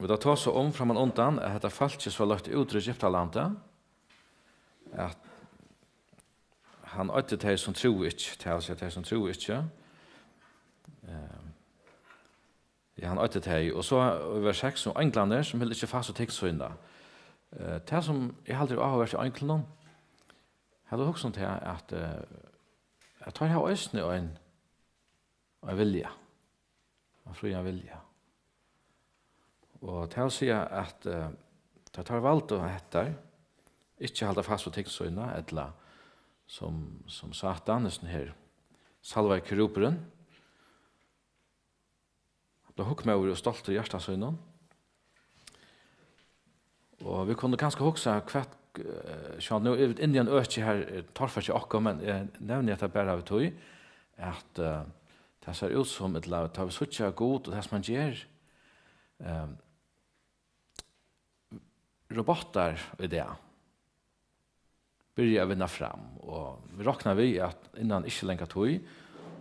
vi da tar så om framan undan at dette falskes var lagt ut i Egyptalandet, at han øyde de som tror ikke, til å si de som tror ikke. Ja, han øyde de, og så i vers 6, som englene som heller ikke fast og tikksøyne. Det som jeg aldri har vært i englene, jeg hadde også til at jeg tar her øyne og en vilje, en fri en vilje. Og til å si at det tar valgt å hette, ikke holde fast på tikksøyne, eller som Satan, nesten her, salva i keroperen, ble hukk med over og stolt i hjertasøyne. Og vi kunne ganske hukse hvert, nå er vi inni en øke her, tarfer ikke akkurat, men jeg nevner at det bare av tog, at det ser ut som et lag, det har vi suttje god, og det som man gjør, robotar i det, börjar vinna fram, og vi råknar vi at innan ikke lenger tog,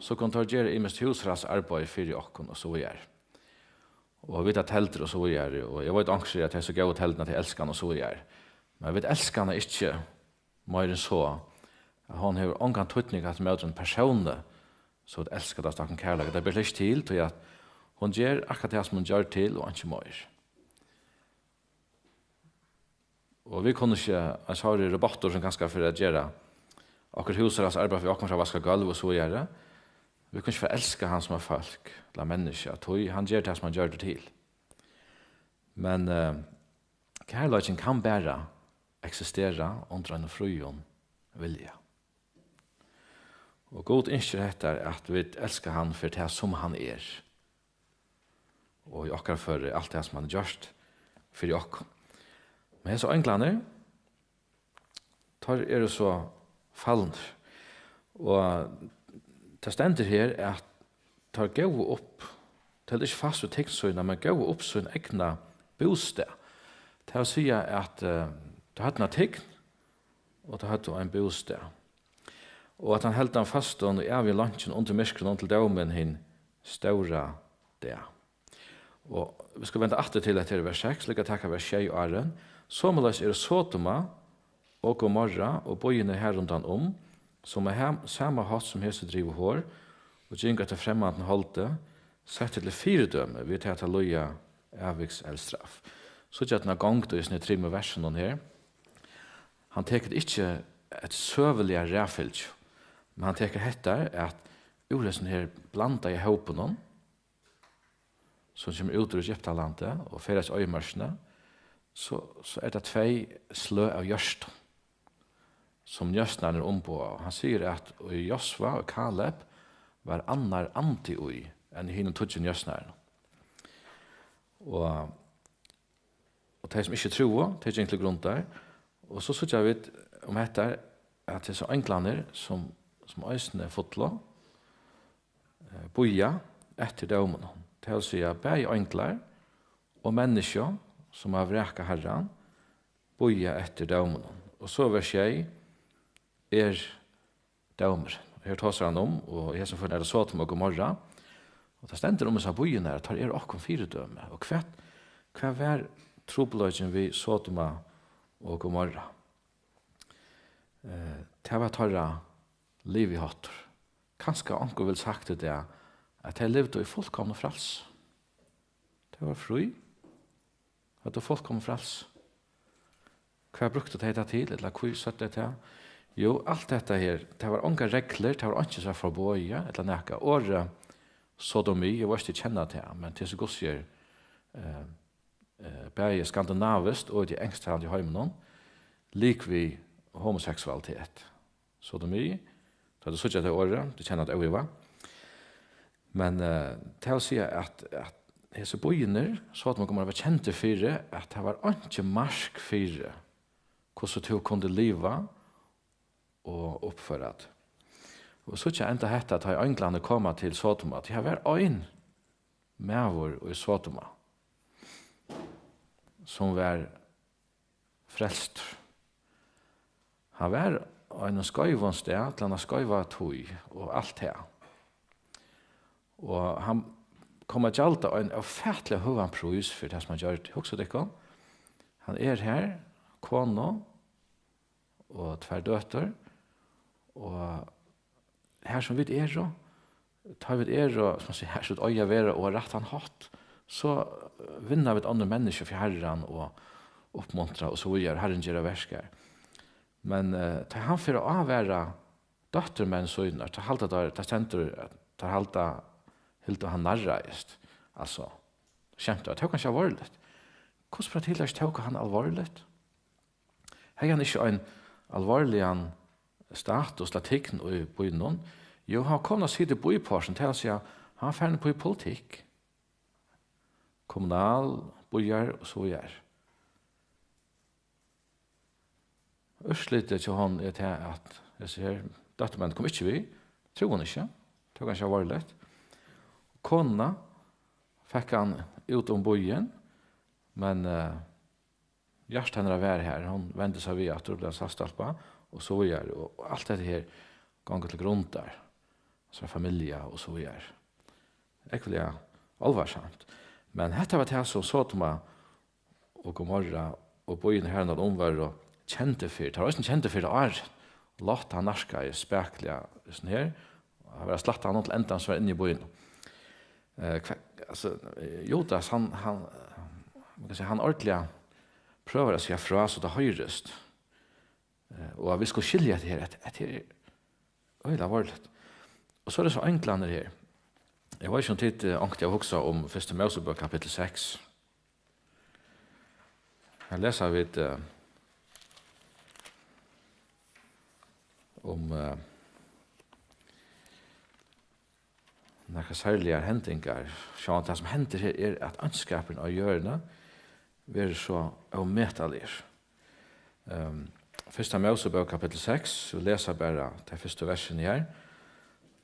så kan ta gjøre i mest husras arbeid for okken og så videre. Og vi tar telter og så videre, og jeg vet angst at jeg så gav teltene til elskene og så videre. Men jeg vet elskene ikke mer enn så, at han har ångan tøytning at møter en person så at elsker det stakken kærlighet. Det blir litt til til at hun gjør akkurat det som hun gjør til, og ikke mer. Og vi kunne ikke, jeg sa det roboter som ganske for å gjøre akkurat husras arbeid for åkken for å vaske gulv og så videre. Vi kunne ikke forelske han som er folk, eller mennesker, at han gjør det som han gjør det til. Men kærligheten kan bare eksistere under en frøyen vilje. Og god innskjer etter at vi elsker han for det som han er. Og i akkurat for alt det som han har gjort for i åkken. Men så englene, tar det så fallende. Og det stender her at tar gå opp, til ikke fast ved tekstøyene, men gå opp sin egna bostad. Til å si at det hadde noe tegn, og det hadde en bostad. Og at han heldte han fast og evig lunsjen under myskren til domen hin ståra det. Og vi skal vente atter til etter vers 6, slik at takk vers 6 og åren. Sommerløs er Sodoma og Gomorra og bøyene her rundt som er samme hatt som hese driver hår, og gjengar til fremmanden holde, sett til 4 dømme, vi tar til loja evigs elstraff. Så at han har gongt i sine 3 versene her. Han teker ikke et søvelig ræfylg, men han teker hettar at uresen her blanda i håpen som kommer ut ur Egyptalandet og feres øymarsene, så er det 2 slø av gjørst som Jøsnar er ombå. Han sier at Josva og Kaleb var annar anti-ui enn i hinnom tudgen Jøsnar. Og de som ikke tror, de er egentlig grunn der. Og så sier vi om dette at det er så enklaner som øysene fotla, boja etter domen. Det vil si at begge enklar og mennesker som har vreka herran, boja etter domen. Og så vers 6 er domer. Her tar han om, og jeg som får nære Sodom og Gomorra. Og det stender om disse bojene at det er okkom 4 døme. Og hva var trobeløgjen vi Sodom og Gomorra? Det var tarra liv i hatter. Kanskje anker vil sagt det at jeg levde i fullkomne frals. Det var fri. At det var fullkomne frals. Hva brukte det til, eller hva satt det til? Jo, alt dette her, det var unga regler, det var ikke så forbøye, eller nekka. Året sodomi, jeg var ikke kjenne til, men til så godt sier bare skandinavist og de engsttalende i heimen, lik vi homoseksualitet. Sodomi, det er det sånn at det året, du kjenner at det var. Men til å si at hese bøyner, så at man kommer å være kjente for at det var ikke marsk for hvordan du kunne leve og oppføre det. Og så ikke enda hette at Englene kom til Sodoma, at de har vært en medvår i Sodoma som var frelst. Han var en skøyvån sted, til han skøyva tog og alt det. Og han kommer gjalda en ofertelig høvan pris for det som han gjør det. Husk det ikke. Han her, kone og tvær døtter, og her som vi så, tar vi og, som man sier, her som øya være og rett han hatt, så vinner vi et andre mennesker for Herren og oppmuntra og så videre, Herren gjør versker. Men tar han for å avvære døttermenn søgner, tar halta der, tar halta helt han narreist. Altså, kjent det, det kan ikke alvorlig. Hvordan for tilhørs tok han alvorlig? Har han ikke en alvorlig status, latikn i byen? Jo, han kom og sier det på i porsen til å si at han er ferdig på i politikk. Kommunal, bojar og så gjør. Ørslitet til han til at jeg sier, dattermenn kom ikke vi, tror han ikke, det var kanskje alvorlig. Kona fikk han ut om bojen, men hjertet henne var her, hun vendte seg via at det ble sastalpa, og så gjør, og alt dette her ganger til grunn der, så familie og så gjør. Egentlig alvarsamt. Men dette var det som så til meg, og god morgen, og bojen her når de var og kjente for, det var også kjente for det år, låt han narska i spekliga sånn her, og han var slatt han til enda som var inne i bojen. Alltså Jodas han ordentlig prøver å si fra så det høyrest. Og vi skal skilja det her, at det er øyla varligt. Og så er det så enklande her. Jeg var ikke en tid ångte jeg hoksa om 1. Mosebok kapittel 6. Her leser vi om några særlige hendingar. Så det som hender her er at anskapen av hjørnet vil så avmetalig. 1. Mosebok kapittel 6, vi leser bare de første versene her.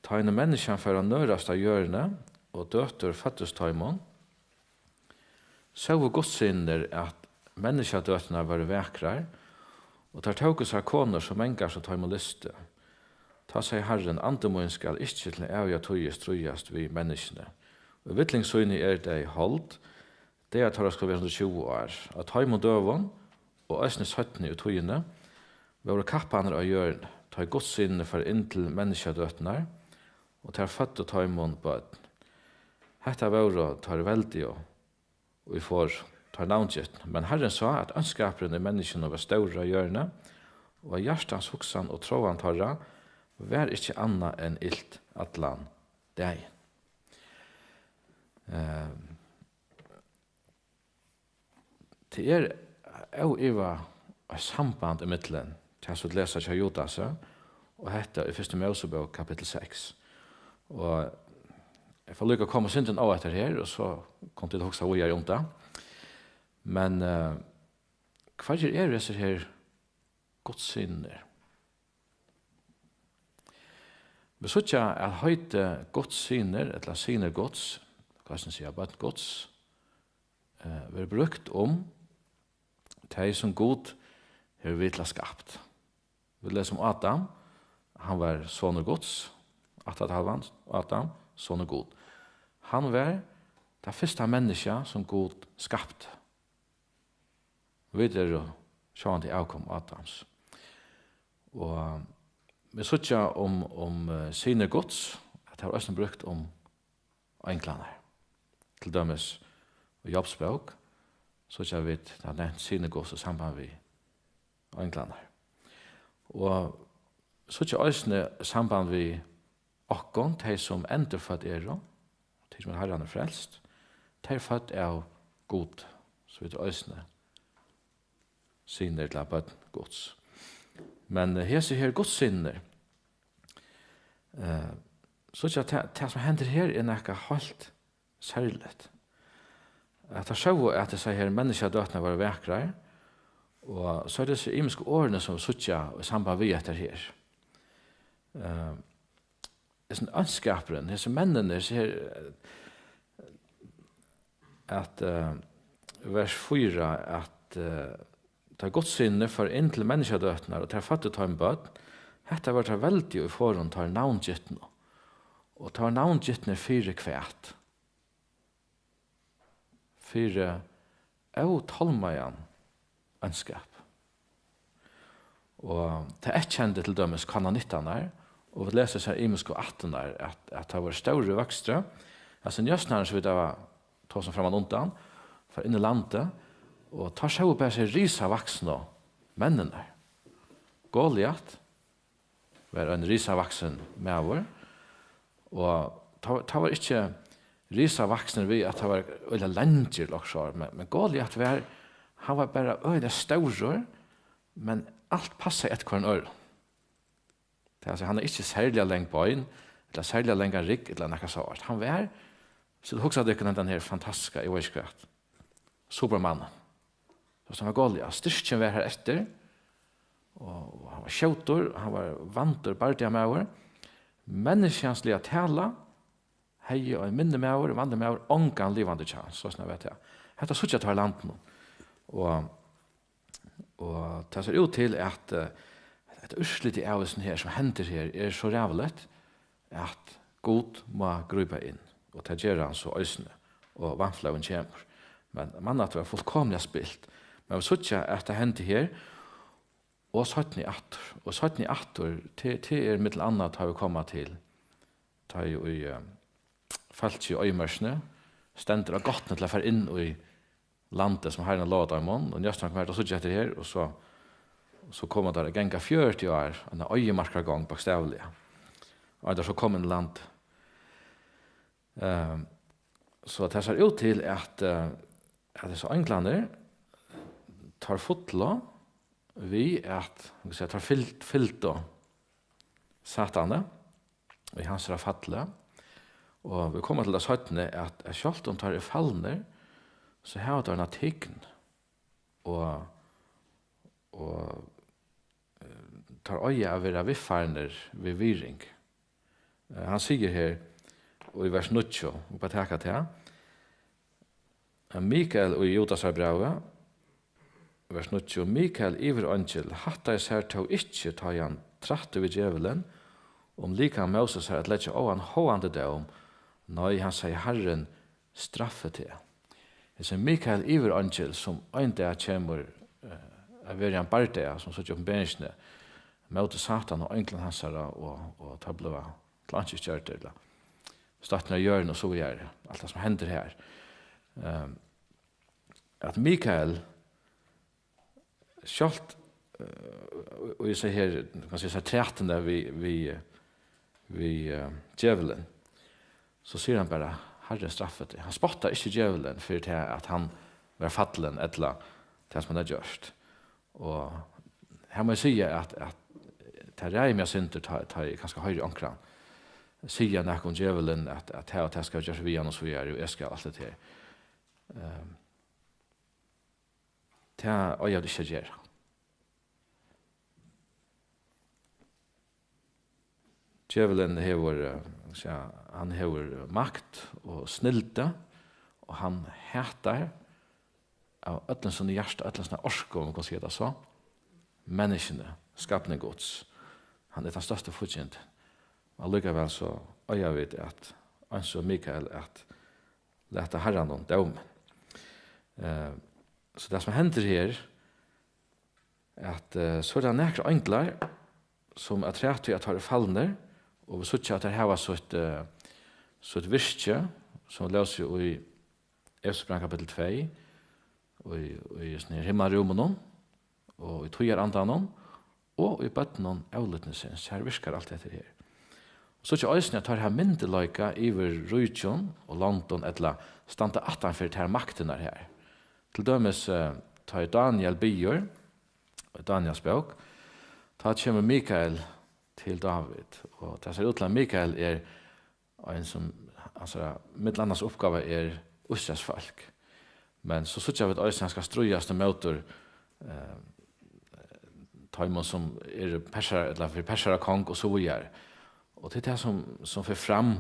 Ta en menneskene for å nørast av hjørnet, og døter føttes taimon. Så var godsinner at menneskedøtene var vekrar, og tar tåkes av koner som engar som taimon liste. Ta seg Herren, andemoen skal ikke til evig tøyest trøyest vi menneskene. Og vittlingsøyne er det holdt, det er at det skal være 120 år. At taimon døvån, og øsne 17 i tøyene, var kappaner av hjørnet, ta godsinne for inntil menneskedøtene, og tar født og taimon bøten. Hetta var tar veldig og vi får tar navngitt. Men Herren sa at ønskaperen i menneskene var større av hjørnet, og hjertens hoksan og troan tarra var ikke anna enn ilt atlan deg. Det er jo et samband i middelen til å lese til Jodas, og hette i 1. Mosebok kapittel 6. Og jeg får lykke å komme synden av etter her, og så kom til å huske hvor jeg gjør det. Men hva er disse her godssynder? Vi så ikke at høyte godssynder, eller syner gods, hva skal jeg si, bare gods, vil brukt om de som god har vitla skapt. Vi leser om Adam, han var sånne gods, Adam, sånne god. Han var det første menneske som god skapt. Videre så han til avkom Adams. Og vi så ikke om sine gods, at det var også brukt om enklene. Til dømes og jobbsbøk, så ikke vi det har nevnt sine gods og samband vi enklene. Og så ikke også samband vi okkon, de som ender født de som er herren frelst, de født av god, så vidt øsne sinner til bøtten gods. Men her her godssinner, så ikke at det som hender her er noe helt særligt. At det så at det sier her menneskedøtene var vekre, og så er det så imenske årene som suttja i samband vi etter her. Sånn anskaperen, disse mennene sier at vers 4 at ta godsinne for inn til menneskedøtene og ta fattig ta en bøt, dette var det veldig i forhånd tar navngittene og tar navngittene 4 kvært. för tolmajan ønskap. Og det kjente til dømes kanonittan der, og vi leser seg i Musko 18 der, at det var større vokstre. Altså njøstnæren så vidt det var tog som framan undan, for inn i landet, og tar seg opp seg risa vaksne mennene der. Goliat var en risa vaksen med og det var ikke risa vaksne vi at det var øyla lenger loksår, men Goliat han var bare øyla større, men allt passar ett kvar ör. Det alltså han är inte särskilt långt på in, eller särskilt långt rik eller något sånt. Han var så också det kan den här fantastiska i världskraft. Superman. Så han var Goliat. Styrken var här efter. Och han var skjutor, han var vantor bardiga med. Människansliga tala. Hej och minne med år, vandre med år, onkan livande chans, så snart vet jag. Detta så jag tar landet og det ser ut til at et urslit i avisen her som henter her så rævlet at God må grupa inn og ta gjør han så øysene og vannflauen kommer. Men man at det var fullkomlig spilt. Men vi så ikke at det henter her og 17 i 8. Og 17 i 8 til mittel annet har vi kommet til ta i falt i øymørsene stender av gottene til å fære inn i landet som herren låt av mån, og njøstene kommer til å sitte etter her, og så kommer det genga 40 år, en øyemarkergång bokstavlig. Og der så kom en land. Så det ser ut til at disse englene tar fotla vi at tar fyllt og satane, og i hans fatle, og vi kommer til det 17. at selv om tar i fallene, så har det en artikken og tar øye av være viffarner ved viring. Han sier her i vers 9 og på taket til Mikael og Judasar brave vers 9 Mikael iver angel hatta is her til ikke ta han tratte ved djevelen lika Moses her at lette av han hående døm når han sier Herren straffe til. Det er Mikael iver angel som en dag kommer av være en bardea som sitter opp med benskene mot Satan og enklen hans og tar blå klansjeskjørte eller starten av hjørnet og så gjør alt det som hender her. At Mikael skjalt og jeg ser her kan si trætende vi djevelen så sier han bare Herren straffet det. Han spottar ikke djevelen for det at han var fattelen etla det som han har gjort. Og her må jeg si at det er jeg synder tar ganske høyre ankran. Sier han om djevelen at det skal gjøre vi han og så videre og jeg skal alt det her. Det er jeg ikke gjør. Djevelen han hever makt og snilte, og han heter av ødelen sånne hjerte, ødelen sånne orsker, om man kan si det så, menneskene, skapende gods. Han den største fortjent. Og likevel så øyer vi at anså Mikael at lette herren om dømen. Så det som hender her, at så er det nekre enkler som er trett til at har fallende, og vi sier at det her var så et virke som løser jo i Efesbrand kapitel 2 og i himmelrommen og i tøyerandanen og i bøttenen avlutningsens. Her virker alt dette her. Så ikke øyne tar her myndeløyka iver Rujtjon og London etla stande 18 for her maktene her. Til dømes tar Daniel Bior og Daniels bøk ta kommer Mikael til David. Og det ser ut til at Mikael en som, altså, mitt landes oppgave Israels folk. Men så synes jeg at Øystein skal strøyes til møter taimon som perser, eller for perser av kong og så videre. Og det det som får fram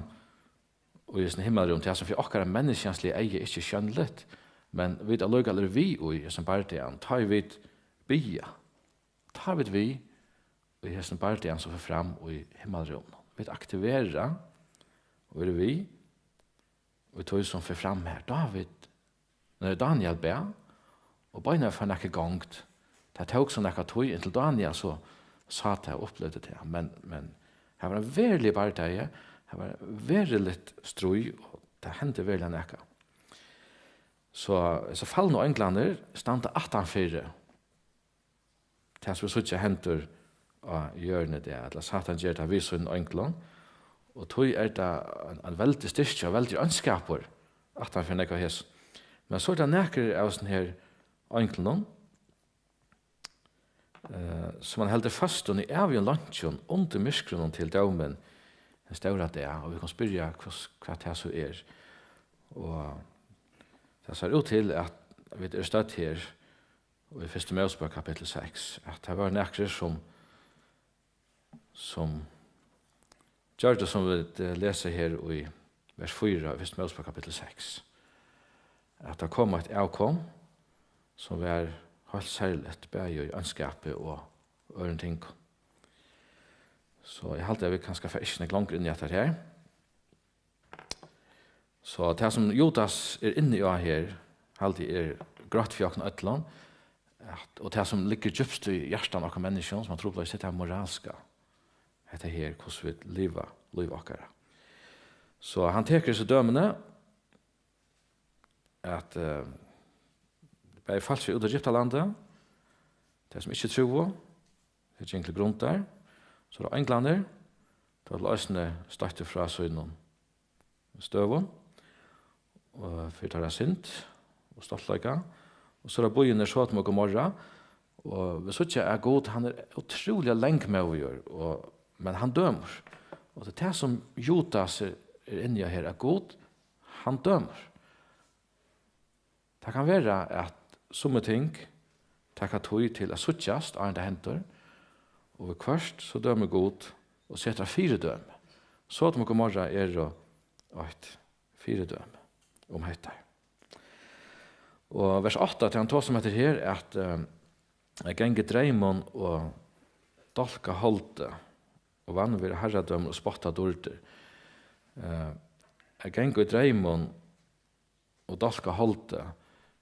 og i sin himmelrum, det som for akkurat menneskenslige eier ikke skjønnlet, men vi allugaler vi i som bardian, tar vi bia, tar vi i hesten bardian som får fram i himmelrum. Vi aktiverer og vi og tog som får fram her, David når Daniel ber, og beina for nekka gongt. Det tok så nekka tog inntil Daniel så sa det og opplevde det. Men her var en verlig bardeie, her var veldig litt strøy, og det hendte veldig nekka. Så fallen og englander stande 18-4. Det som så ikke henter av hjørnet det, at Satan gjør det viser en england, og tog det en veldig styrke og veldig ønskaper 18-4 nekka hess. Men så det nekker av sånne her englander, som man heldur fast i evig lunchen under myskronen til dømen en større det, og vi kan spørre hva det så Og det ser ut til at vi støtt her i 1. Mosebok kapittel 6, at det var nekre som gjør det som vi leser her i vers 4 i 1. Mosebok kapittel 6, at det kom et avkom som var helt særligt, bare i ønskapet og øren ting. Så jeg halte at vi kanskje få ikke langt inn i dette her. Så det som Judas inne i her, halte grått fjokken øtland, og det som ligger djupst i hjertet av noen mennesker, som man tror på å sitte moralska, dette her, hvordan vi lever akkurat. Så han teker seg dømene, at det er falsk ut av Egyptalandet, det som ikke tror, det er egentlig grunn der. Så det er englander, det er løsende startet fra søgnen støven, og for det er sint, og stoltleika, og så er det bøyene Sodom og Gomorra, og hvis ikke er god, han er utrolig lenge med å gjøre, men han dømer. Og det er det som Judas inne i her er god, han dømer. Det kan være at somme ting takkar tog til å suttjast av en det henter, og først så dømer god og setter 4 døm. Sodom og Gomorra og et 4 døm om dette. Og vers 8 til han tar som heter her at jeg genge dreimon og dalka holde og vann vil herredøm og spotta dorder. Jeg genge dreimon og dalka holde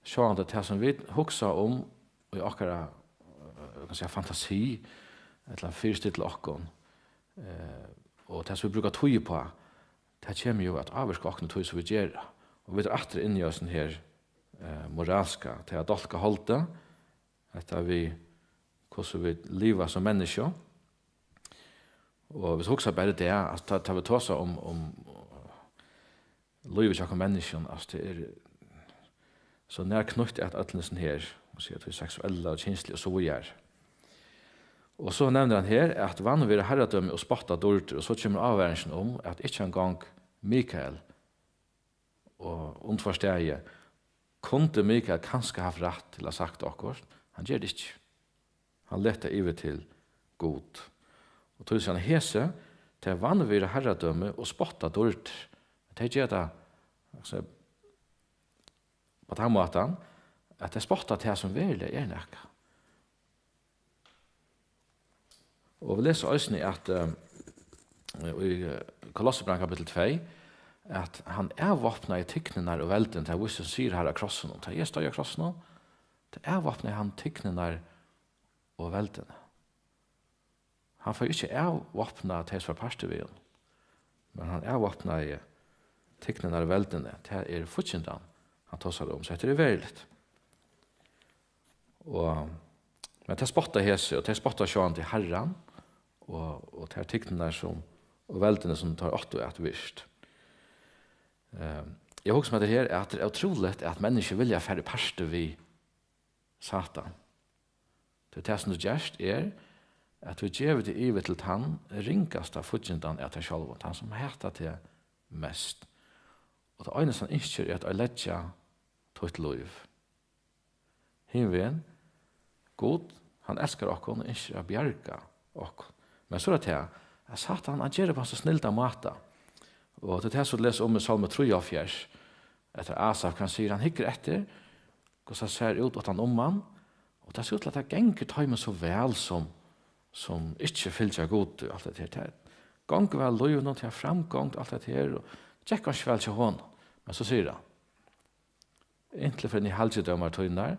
sjåan det som vi hugsa om og akkara kan säga fantasi eller fyrstill okkon og det som vi brukar tøye på det kommer jo at avvirka okkon tøye som vi gjør og vi er atter inn i oss den her moralska til at dolka holde etter vi hvordan vi lever som mennesker og vi hugsa bare det at det vi tåsa om livet som mennesker altså det så nær knutt at atlensen her, og sier at vi er seksuelle og kjenslige og så vi er. Og så nevner han her at vann vil herredømme og spotta dorter, og så kommer avværingen om at ikke en gang Mikael og undforstegi kunde Mikael kanskje haft rett til å ha sagt akkurat. Han gjør det ikke. Han lette iver til god. Og tog han hese til vann vil herredømme og spotta dorter. Det gjør det altså, på den måten, at det spottet det som virkelig er nekka. Og vi leser også at i Kolosserbrevet kapittel 2, at han våpnet i tykkene og velden til hvordan sier her av krossen. Det er støy av krossen. Det våpnet han tykkene og velden. Han får ikke våpnet til som parstevien, men han våpnet i tykkene og velden til fortjentan. Han tar seg om, så heter det veriligt. Men det spottar hese, og det spottar sjåan til herran, og det tikkene som, og veldene som tar 8 og 1 virst. Jeg husker med det her, at det er utroligt at mennesker vilja færre parste vi Satan. Det som du gjerst at du gjev det ivet til han ringast av futjendan etter sjálvun, han som heter det mest. Og det eneste han ikke at jeg letja tøyt liv. Himven, god, han elskar okkon og ikke å bjerga okkon. Men så det at Satan, han gjør det på så snilda måte. Og det som du leser om i Salme 3, etter Asaf, han sier, han hikker etter, hvordan han ser ut at han han, og det ser ut til at det ganger tøymen så vel som ikke fyllt seg god og alt det her. Ganger vel liv noe til framgang og alt det her, og tjekker han ikke vel til hånden. Men så sier han, Inte för ni halvdömar tøynar,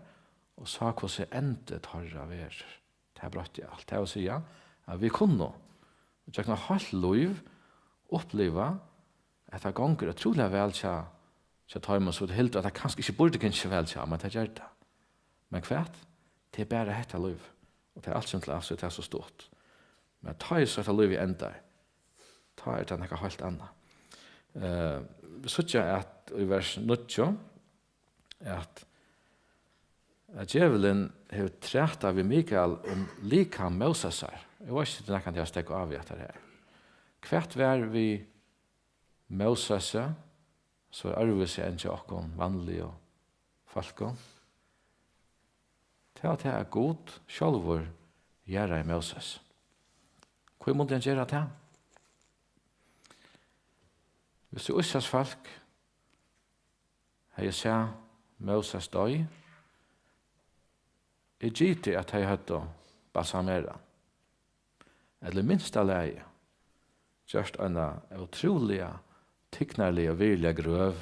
og sa hvordan endet harra ver. Det brøtte alt. Det å si at vi kunne, og tjekk noe halvt liv, oppleva at det gonger utrolig vel til tøyma, så det helt at det kanskje ikke burde kanskje vel til, men det gjør det. Men kvært, det er bare hetta liv, og det er alt som til avsett er så stort. Men ta i så etter liv i endar, ta det noe helt annet. Vi sier at i vers 9, at djevelen har træta vi Mikael lika Mosesar. Jeg var ikke det kan jeg stekke av i etter her. Hvert var vi Mosesar, så arves jeg enn til okkon vanlige folk. Til at det er god, sjálvur gjøre i Moses. Hva måtte han gjøre til? Hvis du Israels folk har jeg sett Moses døy, er gitt at jeg hadde balsamera. Eller minst av leie. Gjørst en utrolig tykknerlig og virkelig grøv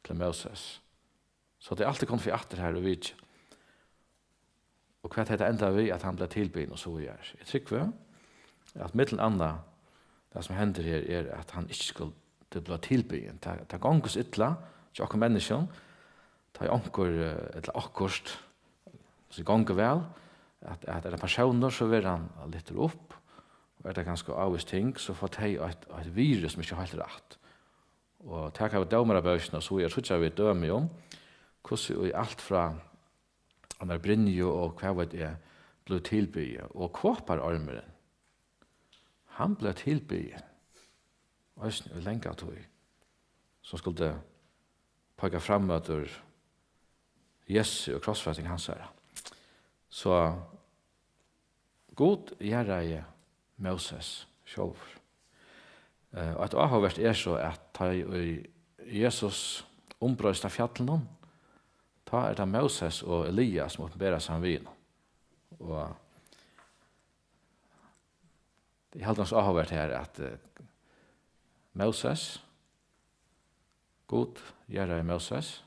til Moses. Så det er alltid kommet for atter her og vidt. Og hva er det enda vi at han ble tilbyen og så gjør. Jeg trykker at mittelen andre, det som hender her, er at han ikke skulle bli tilbyen. Det er gongos ytla, til akkur menneskene, det er anker, eller akkurst, så gonger vel, at er det personer, så vil han litt opp, og er det ganske avvis ting, så får de et virus som ikke er helt rett. Og takk av dømerabøsene, så tror jeg vi dømer om, hvordan vi alt fra han Brynjo og hva vet jeg, ble tilbygget, og kåpararmeren, han ble tilbygget, og lenge av tog, som skulle pågå frammøter Jesu og krossfæsting hans her. Så god gjør jeg Moses selv. Og et avhåvert er så at da Jesus ombrøst av fjallene, da er det Moses og Elias som åpenberer seg vin. Og det er helt hans avhåvert her at Moses, god gjør jeg Moses,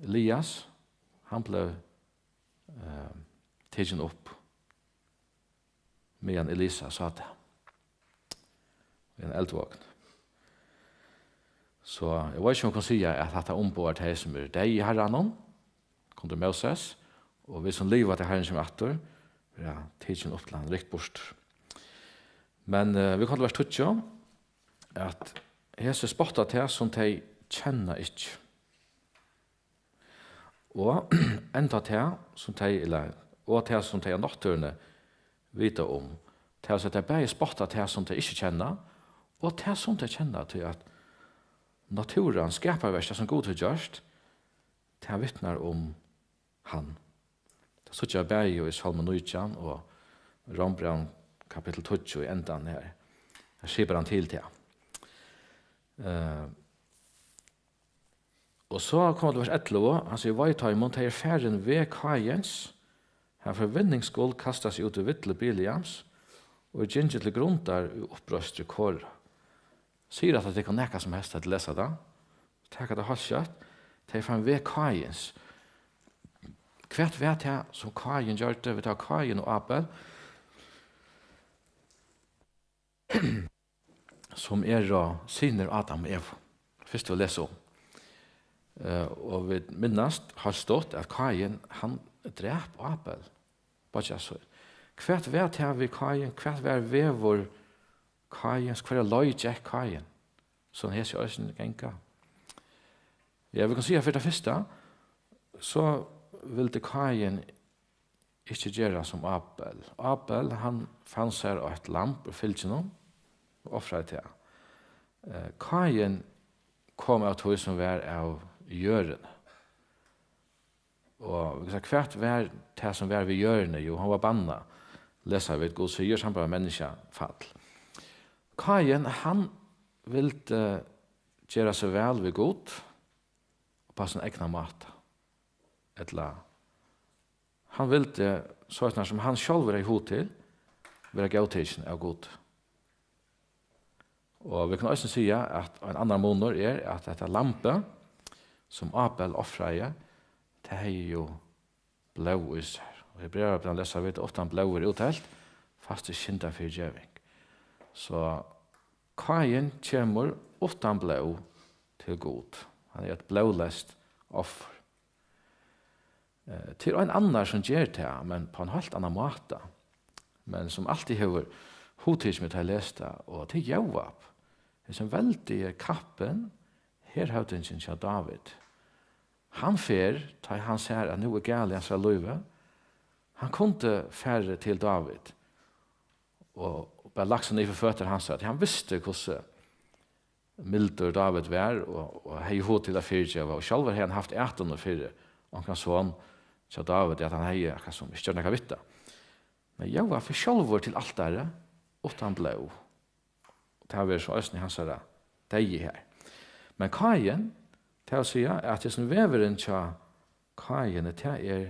Elias, han ble tidsen opp medan Elisa sa det i en eldvågn. Så jeg vet ikke om jeg kan si at dette ombord er som er deg i herren, kommer Moses, og vi som livet til herren som er etter, ja, tidsen opp til han rikt bort. Men vi kan være støtje at Jesus spottet til som de kjenner ikke. Og enda til som de, og til som de er naturene vite om, til at de bare spottet til som de ikke kjenner, og til som de kjenner til at naturen skaper verset som god har gjort, til vittner om han. Det så jeg bare i Salmen 19 og Rombrand kapittel 20 i endan her. Her skriver han til det. Og så kommer det vers 11, han sier, «Vaitaimon teir færen ved kajens, han for vinningsskål kastas ut i vittle Biliams, og i ginger til gruntar i opprøstre kåra. Sier at det kan nekka som helst til å lese det. Takk at det har kjøtt. Teir færen ved kajens. Hvert vet jeg som kajen gjør det, vi tar kajen og Abel, som er syner Adam og Eva. Først å lese om. Og vi minnast har stått at Kain, han drep Abel. Bare så. Hvert vet jeg vi Kain, hvert vet vi vår Kain, hver løy Jack Kain, som hes i øyne genka. Ja, vi kan si at for det første, så vil det Kain ikke gjøre som Abel. Abel, han fann seg et lamp og fylte noen, og offret til. Kain kom av tog som var av gjørende. Og vi kan si hvert var det som var ved gjørende, jo, han var banna, leser vi et god, så gjør han bare menneske fall. Kain, han ville gjøre seg vel ved god, og på sin egna mat. Han ville, sånn som han selv var i hod til, være gautisen av god. Og vi kan også si at en annen måned er at dette lampe, som Abel offrade, det er jo blå i seg. Og Hebreerbrevet leser vi at ofte blå er uttalt, fast det skynda for djeving. Så Kain kommer utan blå til god. Han er et blålest offer. Til en annan som gjør det, men på en helt annan måte. Men som alltid har hotids med å lese det, og til Joab. Det er som veldig kappen, her høvdingen til David. Han fer, da han ser at nå er gale hans løyve, han kunne færre til David, og bare lagt seg ned for føtter hans, at han visste hvordan milder David var, og hei hod til å fyrtjøve, og selv har han haft 18 og 4, og han sånn, så David, at han hei, akkurat som ikke gjør noe vitt. Men jeg var for selv til alt der, utan blå. Det har vært så østene hans her, deg her. Men Kain, til å si at det som veveren til Kain, det er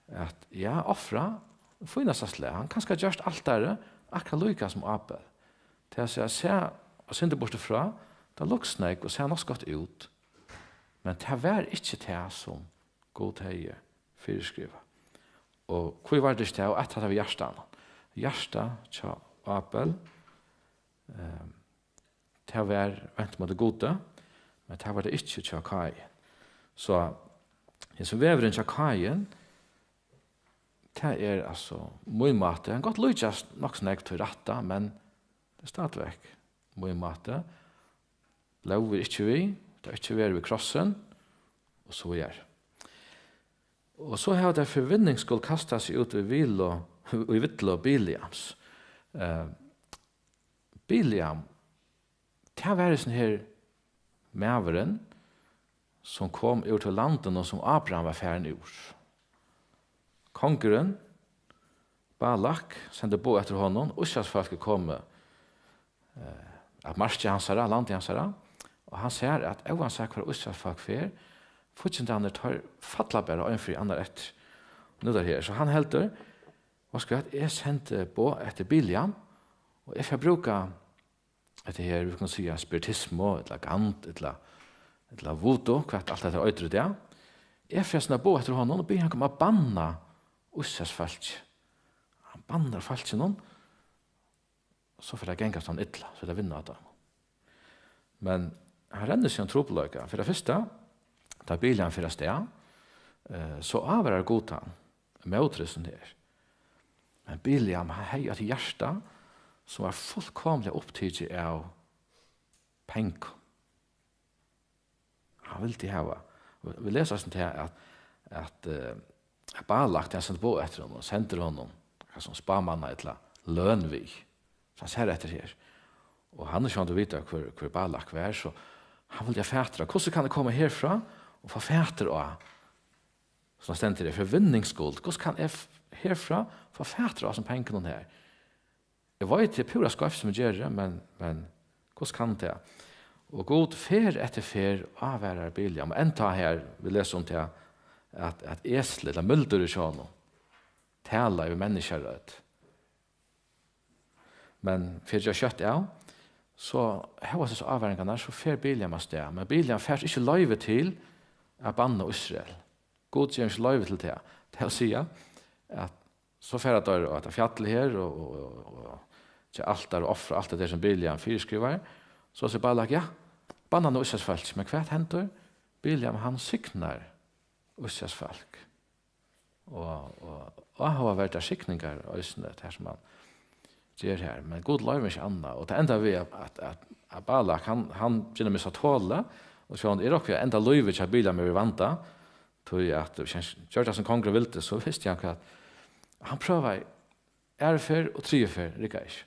at ja, offra, finnes det slag. Han kan skal gjøre alt der, akkurat lykke som Abel. Til å si at se, og synde bort fra, da luksnek og ser nok godt ut. Men det var ikke det som god heier fyrskriva. Og hvor var det ikke det, og etter det var hjertet. Hjertet til Abel, det var vent mot det gode, men det var det ikke til Kain. Så det som veveren til Kain, det er altså mye mate. Han godt lykkes nok snakk til rette, men det er stadigvæk mye mate. Lover ikke vi, det er ikke vi ved krossen, og så gjør. Og så har det forvinning skulle kaste seg ut i Vittel og Biliams. Biliam, det var sånn her maveren som kom ut til landet og som Abraham var ferdig ur. Kongeren, Balak, sendte bo etter honom, og Israelsfolket kom at marsje hans herre, landet hans herre, og han sier at uansett hva Israelsfolk fer, fortsatt tar fattla bare og innfri andre etter. Nå der her. Så han helter, hva skal jeg sendte bo etter Biliam, og jeg får bruke etter her, vi kan si spiritismo, eller gant, eller voodoo, hva alt dette øyder det. Jeg får sende bo etter honom, og begynner han komme å banna Ussas falsk. Han bannar falsk noen, så får det gengast han ytla, så det vinner av dem. Men han renner seg en tropeløyga. For det første, da bilen fyrir sted, så avvarar god han, med utrustning her. Men Biliam, han hei at hjertet, som var fullkomlig opptidlig av penger. Han vil til hava. Vi leser sånn til at Balak, han sendte på etter honom, sendte honom, som spamanna et løn vi. Så han ser etter her. Og han er ikke å vite hvor Balak var, så han ville fætre. Hvordan kan det komme herfra og få fætre av? Så han stendte det, forvinningsskuld. Hvordan kan jeg herfra få fætre av som penger noen her? Jeg var ikke pura skaff som jeg gjør det, men hvordan kan det? Og god fer etter fer avværer Biliam. Og enda her, vi leser om til at eslet, eller mulder i kjønne, taler jo menneskerød. Men for jeg kjøtt av, så har jeg så avværingene, så fer Biliam av sted. Men Biliam fer ikke løyve til å banne Israel. God gjør ikke løyve til det. Det å si at så fer at det er fjallet her, og ikke alt der offre, alt det som Biliam fyrskriver, så sier Balak, ja, banne noe Israels folk. Men hva hender? Biliam, han sykner Israels folk. Og han har vært der sykninger, og det her som han gjør her. Men god løyve ikke annet. Og det enda vi at Balak, han begynner med seg tåle, og så er det også enda løyve ikke at Biliam er vant til at gjør det som konger vil det, så visste han at han prøver ærefer og tryefer, rikker ikke.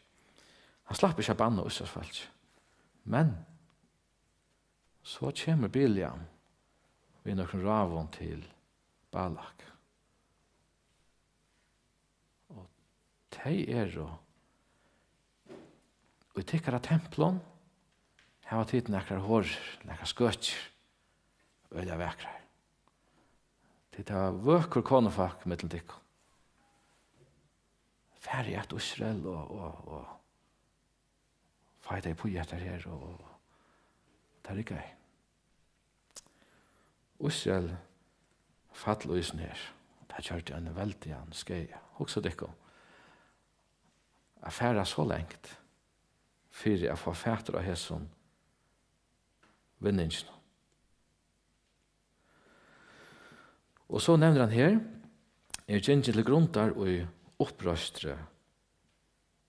Han slapp ikke av banne Israels folk. Men så kommer Biliam vi noen ravon til Balak. Og de og i tikkere templon her var tiden nekker hår, nekker skøtjer, øyla vekrar. Det var vøkker konefak mittel tikk. Færre et Israel og feita i pujjeter her og det er ikke. Israel fall og isen her. Det kjørte en veldig skei. Også det ikke. Jeg færre så lengt for jeg får fætter av hæsson vinningen. Og så nevner han her gjengen til grunnar og opprøstre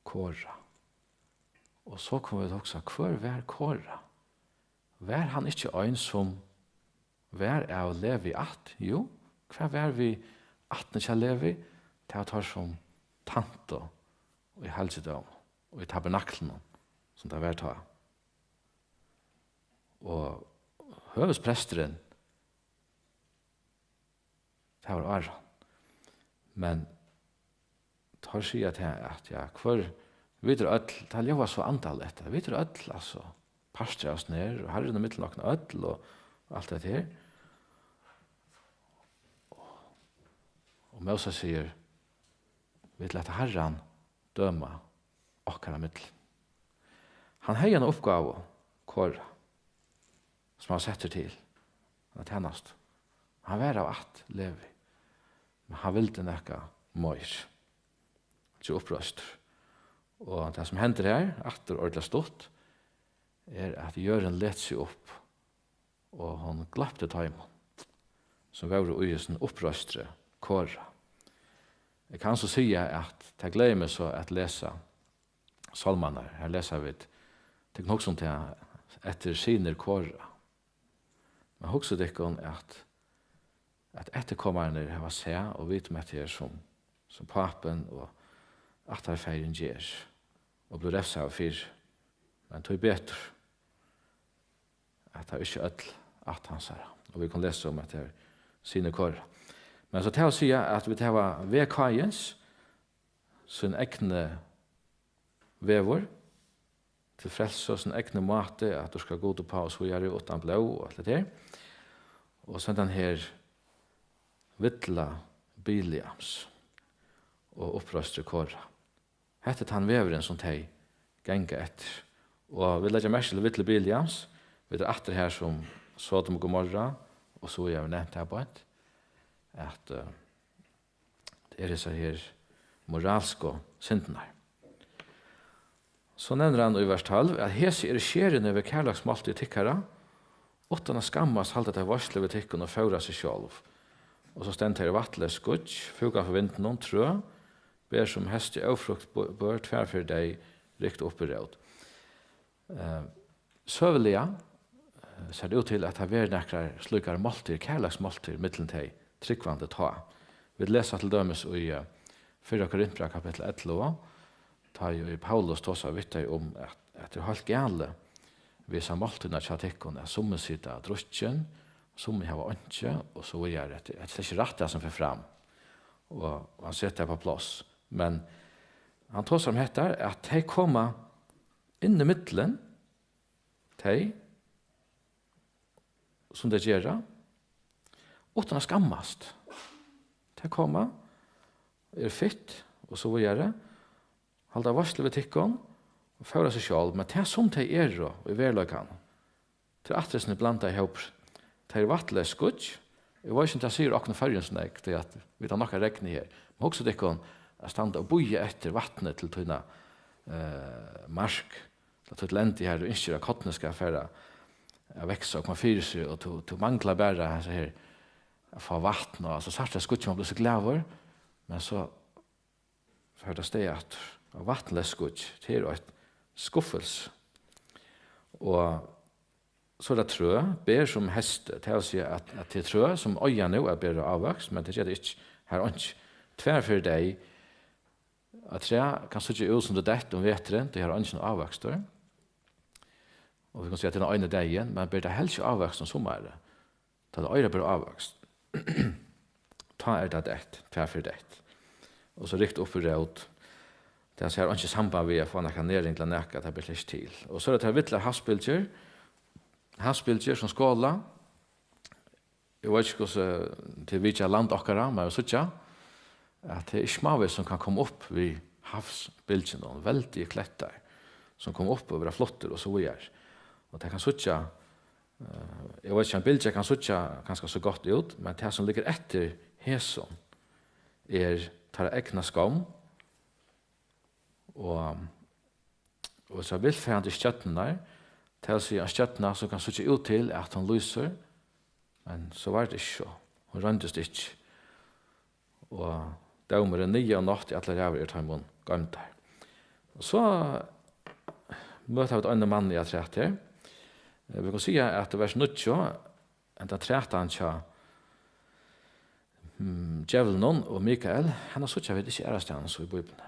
Kora. Og så kommer vi også, hvor var Kora? Var han ikke en som var av Levi 8? Jo, hva var vi 18 ikke Levi? Det var tar som tante og i helsedom og i tabernaklen som det var ta. Og høvespresteren det var Aron. Men tar sig at ja, hvor vi tror ødel, det har jo så antall etter, vi tror ødel, altså, pastor oss ned, og herren i midten noen ødel, og alt det her. Og Moses sier, vi vil lette herren døme okkara middel. Han har en oppgave, Kora, som han setter til, han tennast. Han var av at levi, men han ville nekka møyr, ikke opprøst. Og det som hender her, etter ordentlig stått, at Jøren let seg opp, og han glappte taimen, som var ui sin opprøstre Kora. Jeg kan så si at det gleder meg så at lese salmene. Her leser vi det nok som til etter siner Kora. Men også det kan at etterkommerne har seg og vidt med det som papen og atterfeiren gjør og blir refsa av fyr. Men det er bedre at det er ikke ødel at han sier. Og vi kan lese om at det er sine Kora. Men så til å si at vi tar ved kajens sin egne vever til frelse og sin egne mate at du skal gå til på oss og gjøre utan blå og alt det der. Og så den her vittla Biliams og opprøstre Kora. Hette han veveren som de genge etter. Og vi legger mest til vittla Biliams. Vi er etter her som Sodom og Gomorra og så jeg har nevnt her på et. At det er disse her moralske syndene. Så nevner han i vers 12 at hese er skjerene ved kærlagsmålt i tikkere, utan å skammas halte det varsle ved tikkene og føra seg selv. Og så stendte her vattle skutsk, fuga for vinden og trø, ber som heste og frukt bør tverfor deg rikt opp i råd. Søvelige ser det ut til at det er nekkere slukere målter, kærlagsmålter, mittelen til tryggvande ta. Vi leser til dømes i 4 Korinthbrev kapittel 11, ta jo i Paulus tåsa vittig om at det er helt gale visa måltuna tjatikkene, som sitter drutjen, som har ønske, og så er det ikke rett det som får fram. Og han setter det på plass. Men han tåsa om dette at de kommer inn i middelen, de som det gjør, utan å skammast. Det kommer, fitt, og så gjør det, halda varsle ved tikkene, og føra seg selv, men det som de og i verløkene, til atresene blanda i håp, det vattle skutsk, jeg vet ikke om det sier akkurat fargen som jeg, det at vi tar noe regne her, men også tikkene, jeg standa og boie etter vattnet til tøyna marsk, til tøyt lente her, og innskjer at kottene skal fære, veksa og komme fyre seg, og til mangla bæra her, få vatten, og så sagt jeg skutsk, man blir så glad men så hørte jeg steg at vattnet skutsk, til et skuffels. Og så det trø, ber som heste, til å si at det trø, som øya nå er bedre avvokst, men det gjør det ikke her ikke. Tverfor deg, at tre kan sitte ut som det dette om vetren, det har ikke noe avvokst. Og vi kan si at det er en dagen, men ber det helst ikke avvokst som sommer. Da det øyre blir avvokst. Ta det dette, tverfor dette. Og så rikt opp i råd. Det er ikke samband ved å få noen næring til å nække, det blir litt til. Og så er det vittler havsbilder som skåla. Jeg vet ikke hvordan til vi ikke har land okkara, men jeg synes ikke at det er smavis som kan komme opp ved havsbildene, og veldig kletter som kommer opp og være flotter og så videre. Og det kan sitte Jag vet inte om bilden kan sucha ganska så gott ut, men det som ligger efter häson tar egna skam och så villfärande stjärnorna till sig en stjärna som kan sucha ut till att hon lyser, men så var det inte så. Hon röntdes inte. Og dømeren 9 og natt i alle ræver tar man gømt der. Og så møter vi et andre mann i et rett her. Vi kan si at det vers 9, at det trettet han til djevelen og Mikael, han har sett at vi ikke er stedet så i Bibelen.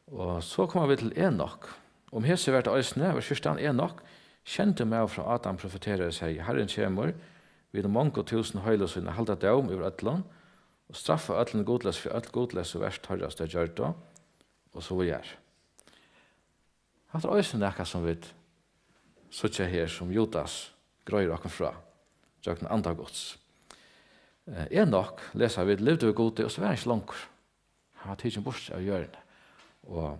Og så kommer vi til Enok. Om hese vært øysene, vers 14, Enok, kjente meg fra Adam profeterer seg, Herren kommer, vid mange tusen høyløsene halda døm over ødelen, og straffa ødelen godles for ødel godles og verst hørres det gjør da, og så vi gjør. Hatt er øysene nekka som vi suttje her som Judas grøyer okken fra, jøkken andagods. Enok leser vi levde vi gode, og så var han ikke langer. Han var tidsen bort av hjørnet. Og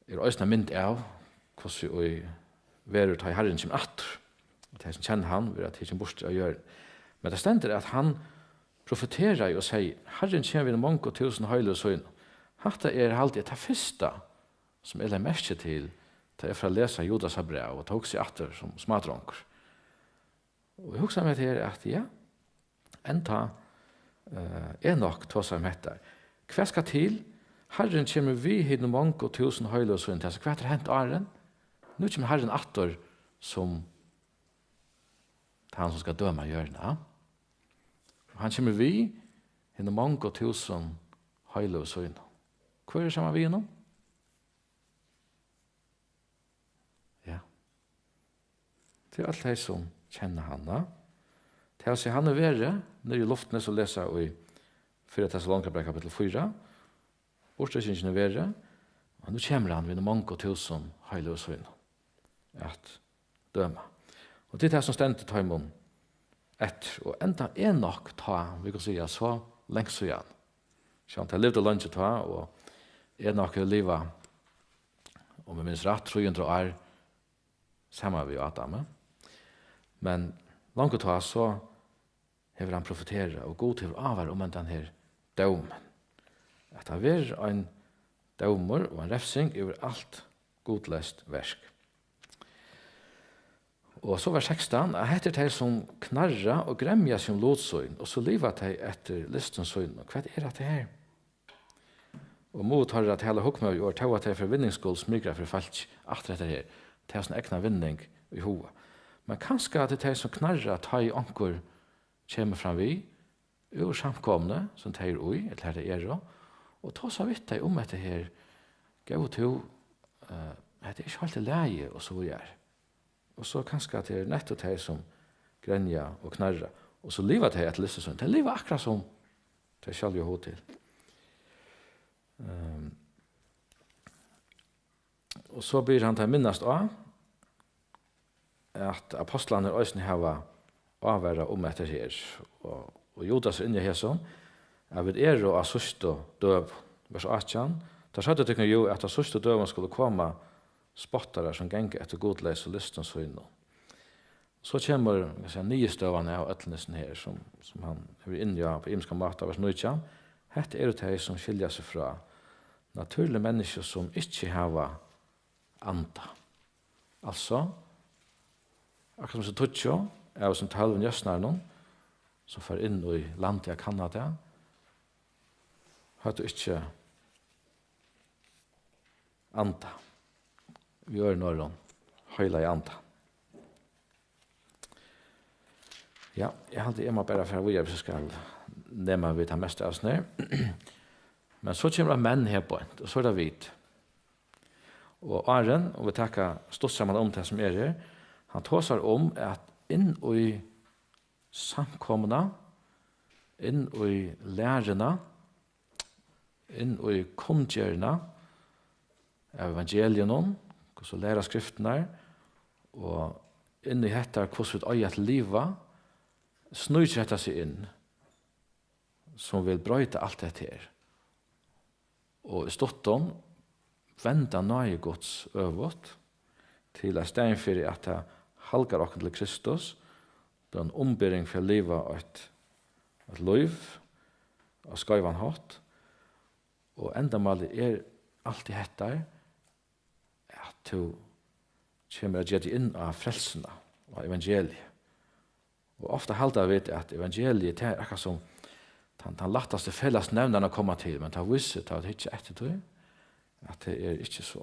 øysene mynd av hvordan vi verur ta Herren som atter. Og det som kjenner han, vil at tidsen bort av hjørnet. Men det stender at han profeterer og sier, Herren kommer vi mange tusen høyler og søgn. Hatta alltid det første som jeg la merke til, det fra å lese Judas brev, og tok seg atter som smadronker. Og jeg husker meg til at ja, enda Enok tog seg med dette. Hva skal til? Herren kommer vi hit mange tusen høyler og søgn til, så hva er hendt Aren? Nå kommer Herren atter som han som skal døme hjørnet. Han kommer vi hit mange tusen høyler og søgn. Hva er det sammen vi gjennom? Ja. Det er alt de som kjenner han. Til å si han verre, når i luftene så leser vi 4 Thessalonika kapitel 4, bortstøysingen verre, og nå kommer han ved mange tusen høyler og søgn at døme. Og det er det som stendet til ham etter, og enda Enok ta, vi kan si, så lengst så igjen. Så han levde lunch ta, og Enok livet, om vi minns rett, 300 år, sammen med Adam. Men langt ta, så har han profeteret, og god til å avvære om denne dømen. At det er en dømer og en refsing over alt godlest versk. Og så var 16, at etter de som knarra og gremja som lotsøyn, og så livet de etter listens søyn. Og hva er det her? Og mot har at hele hukme i år, til at de for vinningsskuld smygra for folk etter dette her, til sin egna vinning i hova. Men kanskje at det er de som knarra ta i anker kommer fram vi, ur samkomne, som de er ui, eller det er og ta så vidt de om dette her, gav til at det er ikke alltid leie, og så vi er. Og så kanskje at det er nettopp de som grenja og knarra, og så livet de etter listesøn. De livet akkurat som de selv gjør til. Og så blir han til minnast av at apostlene også har avværet om etter her. Og Judas inni her sånn, at vi er og assust og døv, vers 18, da sa det jo at assust og døven skulle komme spottare som gengge etter godleis og lystens høyne. Så kommer nye støvene av øtlenesen her, som han er inne av på imenska mat av vers 19. Hette er det de som skiljer seg fra naturlige mennesker som ikke har anda. Altså, akkurat som så tutsjo, er som 12 jøsnerne, som får inn i landet av Kanada, har du ikke anda. Vi gjør noe høyla i anda. Ja, jeg må bare for å gjøre, så skal nema vi ta mest av oss ned. Men så kommer det menn her på, og så er det vidt. Og Aren, og vi takker stått sammen om det som er her, han tåser om at inn i samkomna, inn i lærerne, inn i kundgjørene av evangelien, hvordan lærer skriftene, og inn i dette hvordan vi øyer til livet, snur dette seg inn, som vil brøyte alt dette her. Og i ståtton venda nøye Guds øvåt til at stein for at det halgar okken til Kristus, den ombering for å leve et liv av skøyvan hatt, og endamålet alltid hettar at du kommer å gjøre inn av frelsene og evangeliet. Og ofte halda vi at evangeliet er akkurat som den lattaste felles nevneren å komme til, men det viser at det ikke er etter det, at det er ikke så.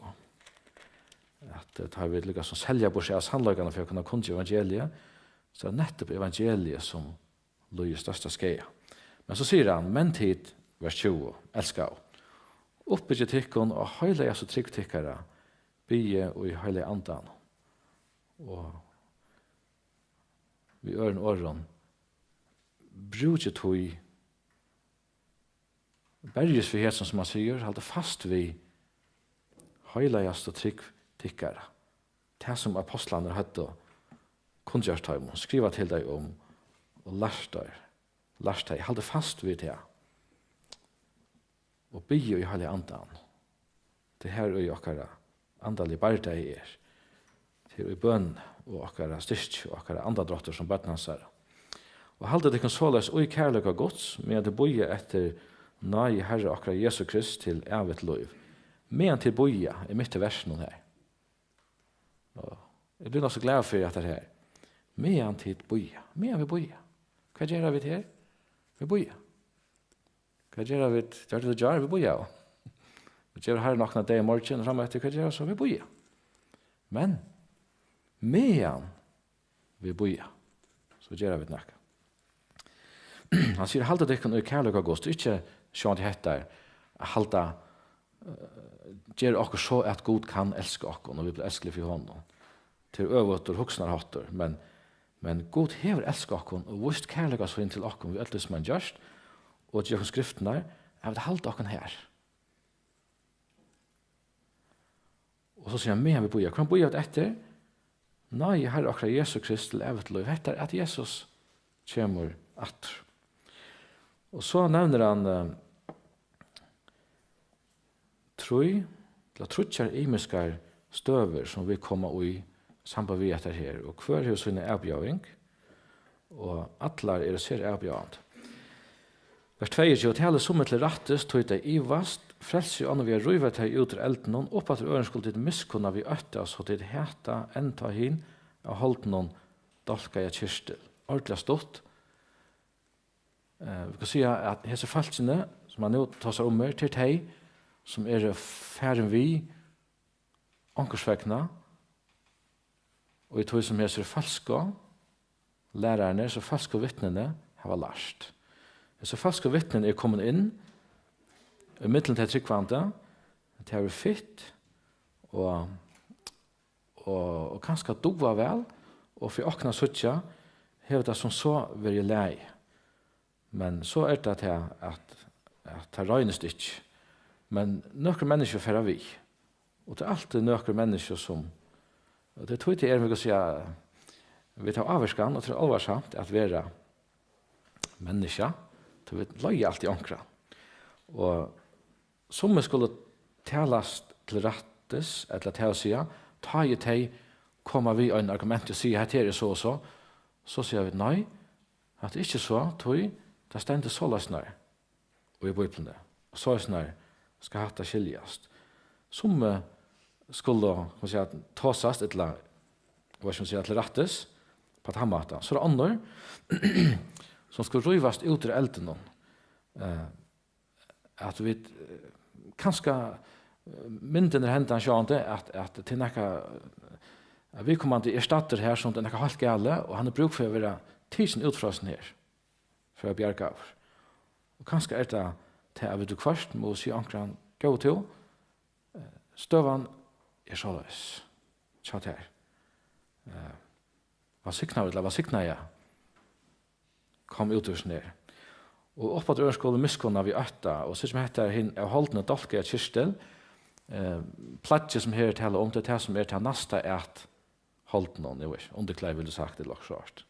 At det har vi lykkes som selger bort seg av sannløkene for å kunne kunne evangeliet, så er det nettopp evangeliet som løyer største skeia. Men så sier han, men tid, vers 20, elskar av. Oppbygge tikkun og høyleia så trygg tikkara, bygge og i høyleia andan. Og vi øren åren, bruke tog, bergesfriheten som man sier, halde fast vi høyleia så trygg tikkara. Det som apostlene hadde kunngjørt dem, skriva til deg om, og lært deg, halde fast vid det. Og bygge i høyleia andan. Det her er jo okkara andalig barda er. Det er i bønn og okkara styrk og okkara andadrotter som bøtnansar. Og halde det kan såles og i kærløk av gods, med det bøye etter nøye Herre okkara Jesu Krist til evet liv. Men til bøye er mitt i versen her. Og jeg blir så glad for at det her. Men til bøye. Men vi bøye. Hva gjør vi her? Vi bøye. Hva gjør vi? Gjør det gjør vi bøye av. Vi gjør her nokna dag i morgen og fremme etter hva gjør så vi bøye. Men medan vi bøye, så gjør vi nok. Han sier, halda det kan kærløk av gost, ikke sjån til hettar, halda gjør okkur så at God kan elske okkur, når vi blir elskelig for honom. Til øvått og hoksnar hattor, men God hever elske okkur, og vist kærløk av så inn til okkur, vi alt det som han gjørst, og til okkur skriftene, jeg vil halda okkur her. Og så sier han, men vi bøyer. Hva bøyer vi etter? Nei, Herre akkurat Jesus Krist til evet liv. Etter at Jesus kommer atter. Og så nevner han trutjar imiskar støver som vi kommer i samband vi etter her. Og hver har sin avbjøring, og atlar ser avbjørende. Vers 22, og tale som til rattes, tog det i vast, frelse og vi har røyvet her ut til elden, og opp at øren skulle til miskunna vi øtte, så til heta enta hin, og holdt noen dolka i kyrstel. Ordentlig stått. Vi kan si at hese falskene, som han nå tar seg om til teg, som færen vi, ankersvekna, og i tog som hese falska, lærerne, så falska vittnene, har lært. Så falske vittnen kommet inn i middelen til tryggvante, det er fitt, og kanskje dova vel, og for åkna suttja, hever det som så vil jeg lei. Men så det at det regnes ikke. Men nøkre mennesker fører vi. Og det er alltid nøkre mennesker som, og det tror jeg vi kan si, vi tar avvarskan, og det er alvarsamt at vi mennesker, så vi løyer alltid ankra. Og som vi skulle talast til rattes, eller til å si, ta i teg, kommer vi en argument og sier, her er så og så, så sier vi, nei, at det ikke så, tog, det stendte så løsner, og i bøyplene, og så løsner skal hatt det skiljast. Som vi skulle, kan si, tåsast, eller, hva skal vi si, til rattes, på et hammata. Så det andre, som skal røyvast ut i elden, at vi kanskje mynden hendan sjående at til nekka vi kommer til erstatter her som det nekka halvt gale, og han bruk for å være tisen utfrasen her for å bjerga av. Og kanskje det til at vi du kvart må si ankran gå til støvan så løs tjatt her hva sikna jeg kom ut ur ned. Og oppe at ørenskålet miskunna vi øtta, og så som heter hinn av holdene dolke et kyrstel, platsje som her taler om det som til nasta at holdene, jeg vet, underklei vil du sagt det lagt svart.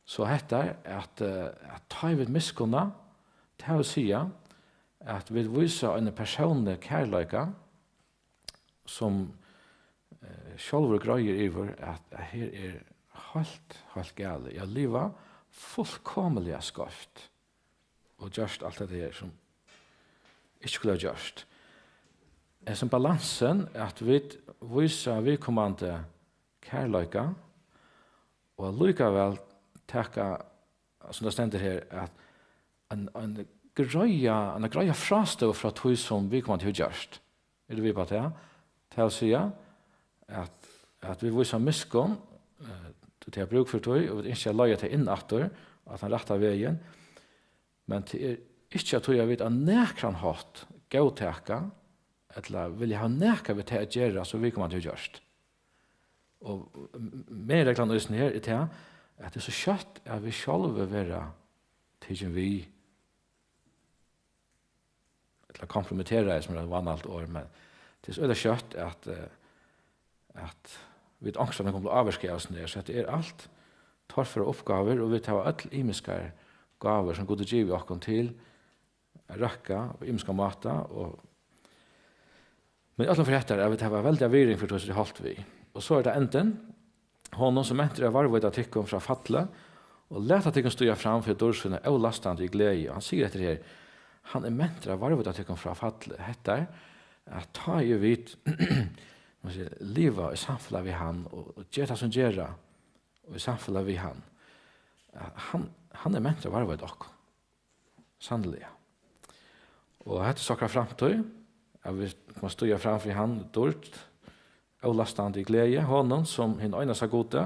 Så heter at ta vi miskunna, til å si at vi viser en personlig kærløyga som sjálvur greier yver at her helt gale. Jeg lever fullkomlig skøft og gjørst alt det her som ikke skulle ha gjørst. Som balansen at vi viser vidkommande kærløyka og likevel teka, som det stender her, at en greia frastøv fra tog som vidkommande har gjørst. Det vi på det? Til å si at vi viser miskunn til å bruke for tog, og vi ikke løye til innatter, at han rettar veien, men til ikke at jeg vet at nekran hatt gauteka, eller vil jeg ha neka ved til å gjøre så vi kommer til å gjøre. Og mer reglene her er til at det er så kjøtt at vi selv vil være til vi eller kompromittere som er et vanlig år, men det er så kjøtt at vi angstene kommer til å avvarske oss ned, så det er alt tørre oppgaver, og vi tar alle imiske gaver som Gud giver oss til røkka og imiske mater, men i alle fall etter, jeg vet det var veldig avvirring for det holdt vi. Og så er det enden, honom som enter av varvøyda tikkum fra fatle, og leta tikkum stuja fram for dårsunne og lastande i glede. Og han sier etter her, han er mentra varvøyda tikkum fra fatle, hettar, at ta i vidt, liva i samfunnet vi han, og gjeta som gjera, og i samfunnet vi han. Han er mentra varvøyda okkur, sannelig. Og hette sakra framtøy, at vi kan stuja fram for han dårt, og lastande i glede, honom som hinn øynast av gode,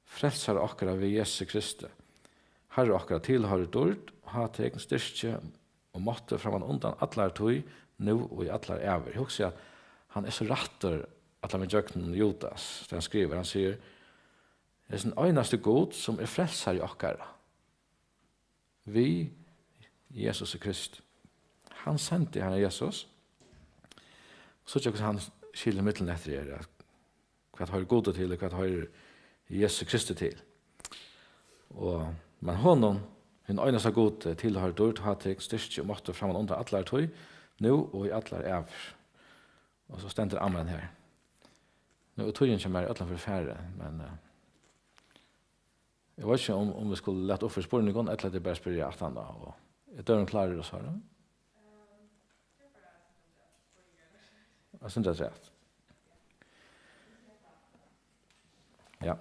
frelsar okkara ved Jesu Kristi. Herre okkara tilhører dårt, ha tegn styrke og måtte framan undan allar tøy, nu og i allar ever. Jeg husker at han er så rattor at han med jøkken Judas, det han skriver, han sier, det er sin øynaste god som er frelsar i okkara. Vi, Jesus Kristi. Han sendte han Jesus, så ikke han skiljer mittelen etter er hva har godet til, og hva har Jesus Kristus til. Men honom, hin øynes av god tilhører dårlig, har til styrke og måtte framan under atler tøy, nå og i atler ever. Og så stender amen her. Nå er tøyen kommer i atler for færre, men jeg vet ikke om vi skulle lette opp for spørningen, eller det bare spørre at han da, og er døren klarer å svare? Jeg synes det er rett. Ja.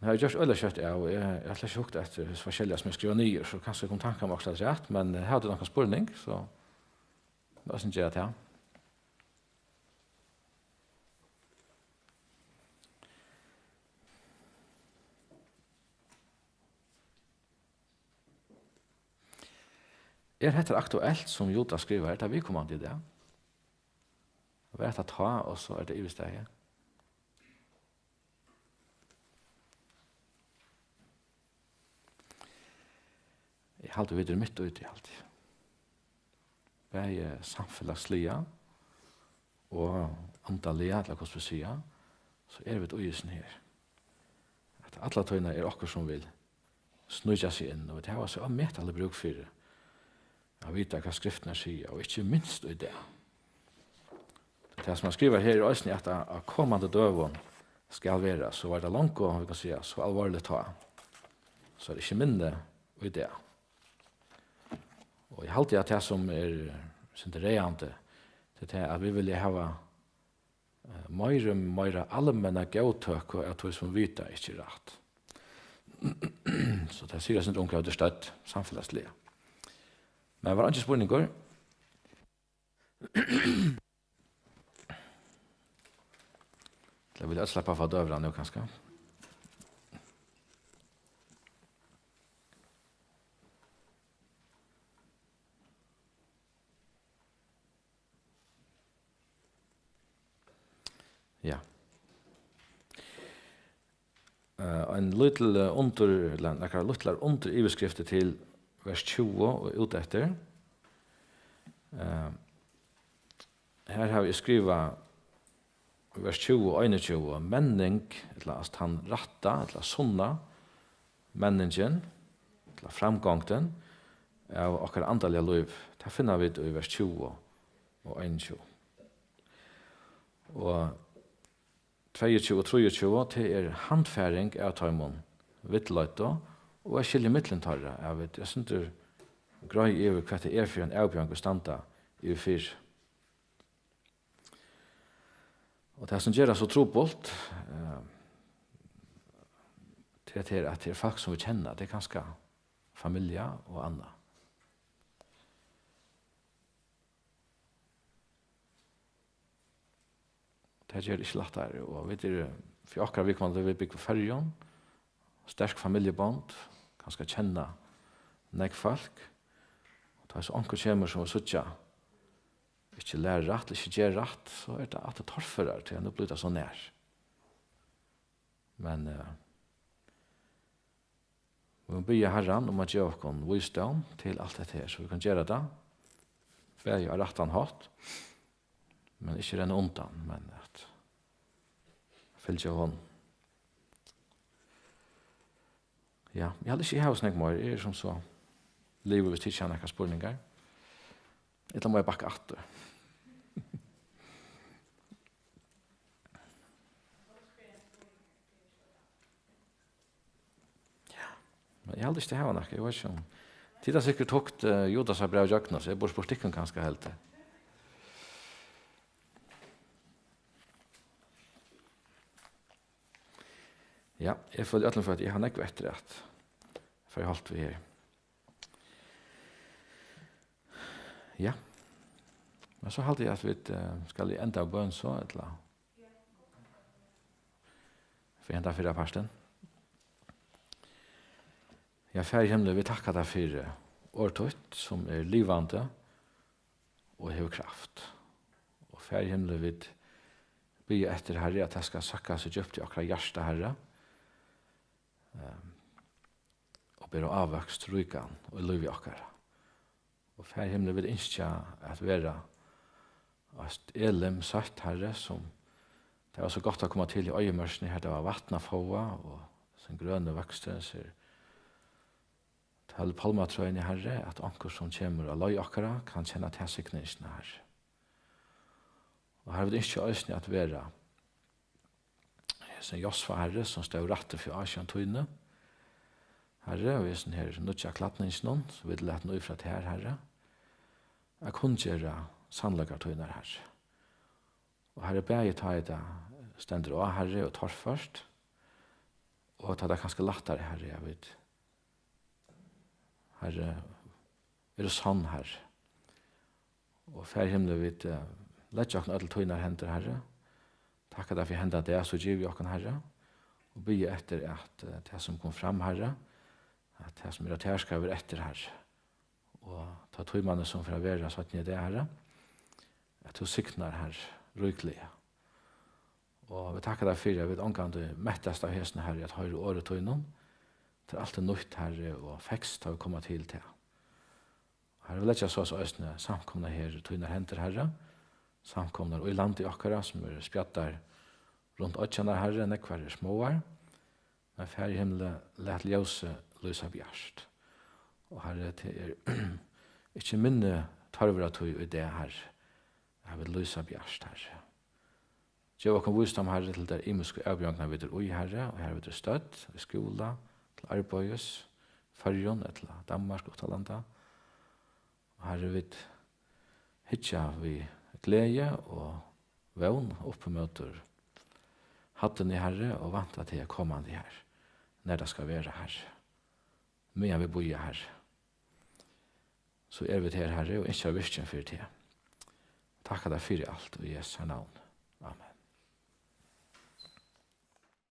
Jeg har gjort øyne kjøtt, og jeg har ikke hukt etter forskjellige som jeg skriver nye, så kanskje jeg kom tanken om også det er rett, men jeg hadde noen spørning, så jeg synes jeg at ja. Dette aktuelt som Jota skriver, det vi kommer til det. Hva er det å ta, og så er det i stedet. Jeg halte videre midt ute i alt. Det er samfunnslige og antallige, eller hva skal vi si, så er vi ugesen her. At alle tøyene er akkurat som vil snudja seg inn, og det har også med alle bruk for det. Jeg vet hva skriftene sier, og ikke minst i det. Det som han skriver her i Øysten er at kommande døven skal være, så var det langt, og vi kan si, så alvorlig ta. Så er det ikke minne i det. Og jeg halte at det som er sinterreande, det er at vi vil ha mer allmänna gautøk og at vi som vita ikke rett. Så det sier jeg sin omkring det støtt samfunnslige. Men det var ikke spørninger. Jeg vil slippe av døveren nå, kanskje. Ja. En liten under iverskriftet til vers 20 og ut etter. Her har vi skrivet vers 20 og 21, menning, eller at han ratta, eller sunna, menningen, eller framgångten, av akkurat andalige liv. Det finner vi i vers 20 og 21. Og 22 og 23 til handfæring av tøymon vittløyta, og jeg skiljer midtlentarra. Jeg synes det grøy over hva det for en avbjørn å standa i fyr. Og det som gjør det så trobult, det at det folk som vi kjenner, det ganske familie og annet. Det gjør det ikke lettere, og vet du, for akkurat vi kommer til å bygge fergen, sterk familiebånd, ganske kjenne nek folk, og det er så anker kommer som er suttja, ikke lære rett, ikke gjøre rett, så er det at det torfører til å bli det så nær. Men vi må bygge Herren om at gjøre oss visdom til alt dette her, så vi kan gjøre det. Be av retten hatt, men ikke renne undan, men at fylke hånd. Ja, jeg hadde ikke hatt snakk mer, jeg som så livet hvis ikke kjenner noen spørninger. Etter må jeg bakke atter. Men jeg hadde ikke hatt noe, jeg vet ikke om. Tid har sikkert tåkt Judas har brev jøkna, så jeg bor på stikken ganske helt det. Ja, jeg føler øtlen for at jeg har nekve etter at for jeg holdt vi her. Ja. Men så halte jeg at vi skal enda av bøn så, eller? For jeg enda fyrre parsten. Ja, færre himmel, vi takkar deg for årtøyt som livande og hever kraft. Og færre himmel, vi bygger etter Herre at jeg skal sakka seg opp til akkurat hjärsta Herre. Og ber å avvokst rykan og liv i akkurat. Og færre himmel, vi ønsker at være et elem sagt Herre som det var så godt å komme til i øyemørsene her. Det var vattna fåa og sin grønne vokster ser til palmatrøyene Herre, at anker som kommer av løy akkara kan kjenne til sikningsene Herre. Og her vil det ikke øyne at være som Josfa Herre, som stod rette for Asian tøyne. Herre, og vi er sånn her nødja klatningsnån, så vil det lette noe fra til her Herre. Jeg kunne gjøre sannlegger tøyne Herre. Og Herre, ber jeg ta i det stender av Herre og tar først, og ta det ganske lettere Herre, jeg vet. Herre, det sann, Herre. Og fær himmel, vi lett jo alle tøyner henter, Herre. Takk at jeg får hende det, så giver vi okken, Herre. Og be etter at det som kom fram, Herre, at det som er at her skal være etter, Herre. Og ta tøymane som for å være sånn i det, Herre. At du sikner, Herre, rykelig. Og vi takker deg for, jeg vet omgang du mettest av hesene, Herre, at høyre året tøynen. Det er alltid nøyt, Herre, og fekst har vi kommet til til. Herre, vi lett jeg så østene samkomne her, tøyner henter, Herre. Samkomne og i landet i akkara, som spjattar rundt åttjene, Herre, nekvar småar. Men fær i himmelen, let ljøse lysa bjørst. Og Herre, det ikke minne tarvra tøy i det, Herre. Jeg vil lysa bjørst, Herre. Så jeg kan vise dem, Herre, til der imenske avbjørngene videre ui, Herre, og her videre støtt, i skola, til arbeids, Fyrjon, til Danmark og til landet. Og Herre, vi hitja vi glede og vevn oppmøter hatten i Herre og vanta til å komme an i her, når det skal være her. Men vi bor her. Så vi til Herre, og ikke har virkjen for det. Takk deg for alt, og i Jesu navn.